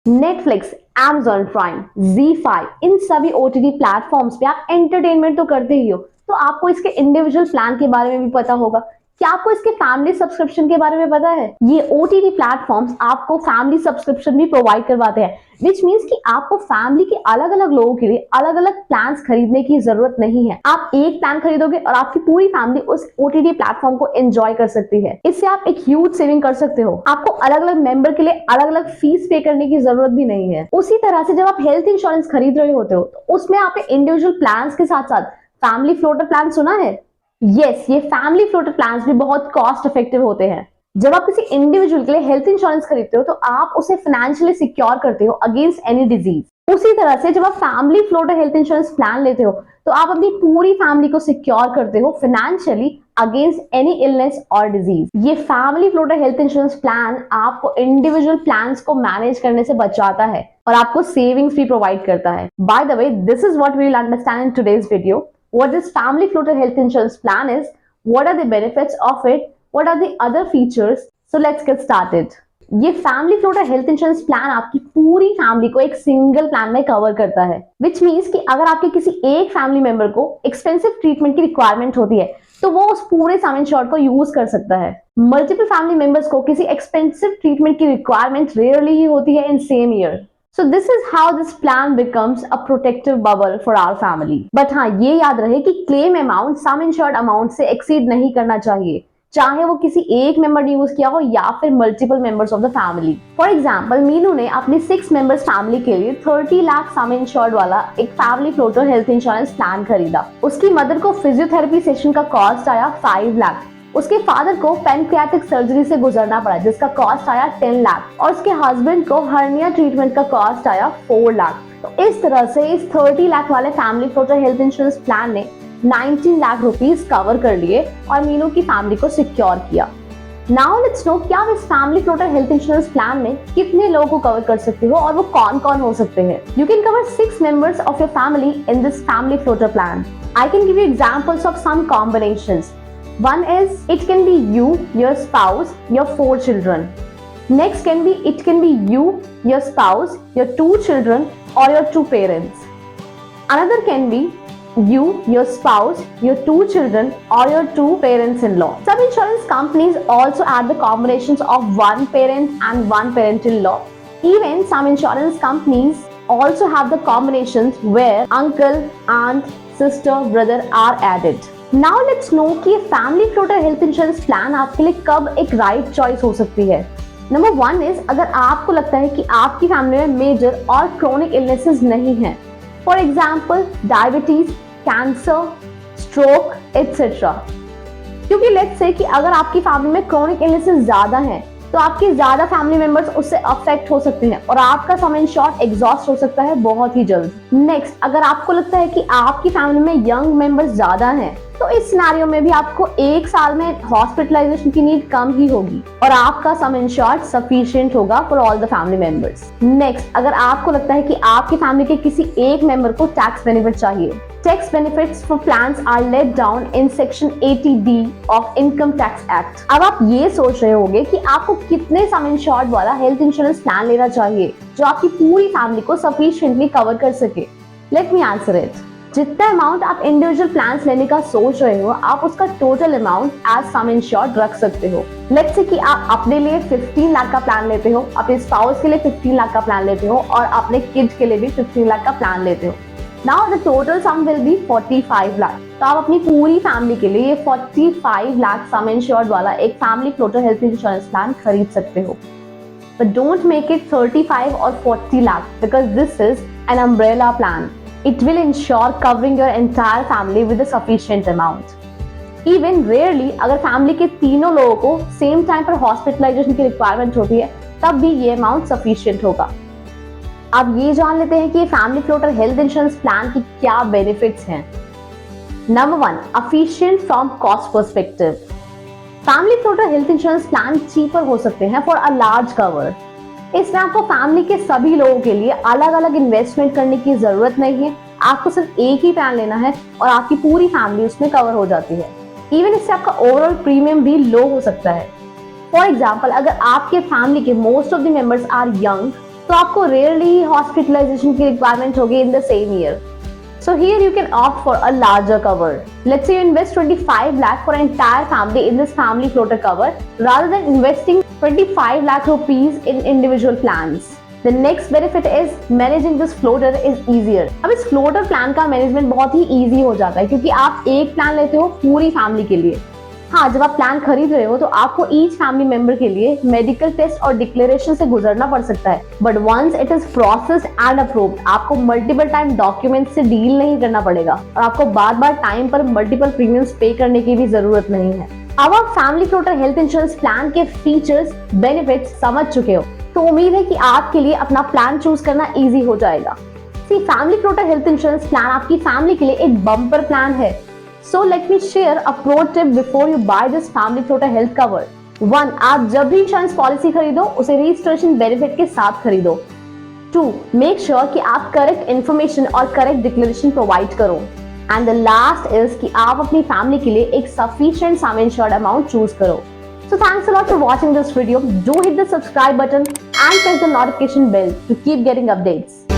Netflix, Amazon prime, ZEE5 इन सभी OTT platforms पे आप एंटरटेनमेंट तो करते ही हो, तो आपको इसके इंडिविजुअल प्लान के बारे में भी पता होगा। क्या आपको इसके फैमिली सब्सक्रिप्शन के बारे में पता है? ये OTT प्लेटफॉर्म्स आपको फैमिली सब्सक्रिप्शन भी प्रोवाइड करवाते हैं, विच मीन्स कि आपको फैमिली के अलग अलग लोगों के लिए अलग अलग प्लान्स खरीदने की जरूरत नहीं है। आप एक प्लान खरीदोगे और आपकी पूरी फैमिली उस OTT प्लेटफॉर्म को एंजॉय कर सकती है। इससे आप एक ह्यूज सेविंग कर सकते हो। आपको अलग अलग मेंबर के लिए अलग अलग फीस पे करने की जरूरत भी नहीं है। उसी तरह से जब आप हेल्थ इंश्योरेंस खरीद रहे होते हो तो उसमें आपने इंडिविजुअल प्लान्स के साथ साथ फैमिली फ्लोटर प्लान सुना है? यस, ये फैमिली फ्लोटर प्लान्स भी बहुत कॉस्ट इफेक्टिव होते हैं। जब आप किसी इंडिविजुअल के लिए हेल्थ इंश्योरेंस खरीदते हो तो आप उसे फाइनेंशियली सिक्योर करते हो अगेंस्ट एनी डिजीज। उसी तरह से जब आप family floater health insurance plan लेते हो तो आप अपनी पूरी फैमिली को सिक्योर करते हो फाइनेंशियली अगेंस्ट एनी इलनेस और डिजीज। ये family floater health insurance plan आपको इंडिविजुअल प्लान्स को मैनेज करने से बचाता है और आपको सेविंग्स भी प्रोवाइड करता है। By the way, this is what we will understand in today's video. What this family floater health insurance plan is, what are the benefits of it, what are the other features. So let's get started. ये family floater health insurance plan आपकी पूरी family को एक single plan में cover करता है, which means कि अगर आपके किसी एक फैमिली मेंबर को एक्सपेंसिव ट्रीटमेंट की रिक्वायरमेंट होती है तो वो उस पूरे सम इंश्योर्ड को यूज कर सकता है। मल्टीपल फैमिली मेंबर्स को किसी एक्सपेंसिव ट्रीटमेंट की रिक्वायरमेंट रेयरली ही होती है in same year. So this is how this plan becomes a protective bubble for our family. But हाँ, ये याद रहे कि claim amount sum insured amount से exceed नहीं करना चाहिए, चाहे वो किसी एक मेंबर ने यूज किया हो या फिर multiple members of the family. For example, Meenu ने अपनी 6 मेंबर्स फैमिली के लिए 30 लाख सम इंश्योर्ड वाला एक family floater health insurance plan खरीदा। उसकी मदर को फिजियोथेरेपी सेशन का कॉस्ट आया 5 लाख। उसके फादर को पैनक्रियाटिक सर्जरी से गुजरना पड़ा जिसका कॉस्ट आया 10 लाख और उसके हस्बैंड को हर्निया ट्रीटमेंट का कॉस्ट आया 4 लाख। तो इस तरह से इस 30 लाख वाले family floater health insurance plan ने 19 लाख रुपीस कवर कर लिए और मीनू की फैमिली को सिक्योर किया। नाउ लेट्स नो क्या आप इस family floater health insurance plan में कितने लोगों को कवर कर सकते हो और वो कौन कौन हो सकते हैं। You can cover 6 members of your family in this family floater plan. I can give you examples of some combinations. One is, it can be you, your spouse, your 4 children. Next it can be you, your spouse, your 2 children or your 2 parents. Another can be you, your spouse, your 2 children or your 2 parents-in-law. Some insurance companies also add the combinations of 1 parent and 1 parent-in-law. Even some insurance companies also have the combinations where uncle, aunt, sister, brother are added. Now let's know कि family floater health insurance plan आपके लिए कब एक right choice हो सकती है। Number 1 is, अगर आपको लगता है कि आपकी फैमिली में मेजर और क्रोनिक इलनेसेस नहीं है, for example diabetes, cancer, stroke etcetera. क्योंकि लेट्स से कि अगर आपकी फैमिली में क्रोनिक इलनेसेस ज्यादा हैं तो आपके ज्यादा फैमिली मेंबर्स उससे अफेक्ट हो सकते हैं और आपका सम इंश्योर्ड एग्जॉस्ट हो सकता है बहुत ही जल्द। नेक्स्ट, अगर आपको लगता है कि आपकी फैमिली में यंग मेंबर्स ज्यादा हैं तो इस सिनेरियो में भी आपको 1 साल में हॉस्पिटलाइजेशन की नीड कम ही होगी और आपका सम इंश्योर्ड सफिशिएंट होगा for all the family members. Next, अगर आपको लगता है कि आपकी फैमिली के किसी एक मेंबर को टैक्स बेनिफिट चाहिए, tax benefits for plans are laid down in section 80D of income tax act. अब आप ये सोच रहे होंगे कि आपको कितने सम इंश्योर्ड वाला हेल्थ इंश्योरेंस प्लान लेना चाहिए जो आपकी पूरी फैमिली को सफिशिएंटली कवर कर सके। Let me answer it. जितना अमाउंट आप इंडिविजुअल प्लान्स लेने का सोच रहे हो, आप उसका total amount as sum insured रख सकते हो। लेट्स से कि आप अपने लिए 15 लाख का प्लान लेते हो, अपने स्पाउस के लिए 15 लाख का प्लान लेते हो और अपने किड के लिए भी 15 लाख का प्लान लेते हो। Now the total sum will be 45 lakh. तो आप अपनी पूरी फैमिली के लिए 45 लाख सम इंश्योर्ड वाला एक family floater health insurance plan खरीद सकते हो। But don't make it 35 or 40 lakh because this is an umbrella plan. It will ensure covering your entire family with a sufficient amount. Even rarely, अगर family के तीनों लोगों को same time पर hospitalisation की रिक्वायरमेंट होती है तब भी ये अमाउंट सफिशिएंट होगा। अब ये जान लेते हैं कि family floater health insurance plan की क्या बेनिफिट्स हैं। Number 1, efficient from cost perspective. Family floater health insurance plan cheaper हो सकते हैं फॉर अ लार्ज कवर। इसमें आपको फैमिली के सभी लोगों के लिए अलग अलग इन्वेस्टमेंट करने की जरूरत नहीं है। आपको सिर्फ एक ही प्लान लेना है और आपकी पूरी फैमिली उसमें कवर हो जाती है। इवन इससे आपका ओवरऑल प्रीमियम भी लो हो सकता है। फॉर एग्जाम्पल, अगर आपके फैमिली के most of the members are young तो आपको रेयरली हॉस्पिटलाइजेशन की रिक्वायरमेंट होगी in the same year. So here you can opt for a larger cover. Let's say you invest 25 lakh for an entire family in this family floater cover rather than investing 25 lakh rupees in individual plans. The next benefit is managing this floater is easier. अब इस floater plan का management बहुत ही easy हो जाता है क्योंकि आप एक प्लान लेते हो पूरी फैमिली के लिए. हाँ, जब आप प्लान खरीद रहे हो तो आपको ईच फैमिली मेंबर के लिए मेडिकल टेस्ट और डिक्लेरेशन से गुजरना पड़ सकता है, but once it is processed and approved आपको मल्टीपल टाइम डॉक्यूमेंट से डील नहीं करना पड़ेगा और आपको बार बार टाइम पर मल्टीपल प्रीमियम्स पे करने की भी जरूरत नहीं है. अब आप family floater health insurance plan के फीचर्स बेनिफिट्स समझ चुके हो, तो उम्मीद है कि आपके लिए अपना प्लान चूज करना ईजी हो जाएगा. See, family floater health insurance plan आपकी फैमिली के लिए एक बम्पर प्लान है. So let me share a pro tip before you buy this family floater health cover. 1. आप जब भी इंश्योरेंस पॉलिसी खरीदो उसे रजिस्ट्रेशन बेनिफिट के साथ खरीदो. 2. मेक श्योर कि आप करेक्ट इन्फॉर्मेशन और करेक्ट डिक्लेरेशन प्रोवाइड करो. एंड द लास्ट इज कि आप अपनी फैमिली के लिए एक सफिशिएंट सम इंश्योर्ड अमाउंट चूज करो. So thanks a lot for watching this video. Do hit the subscribe button and press the notification bell to keep getting updates.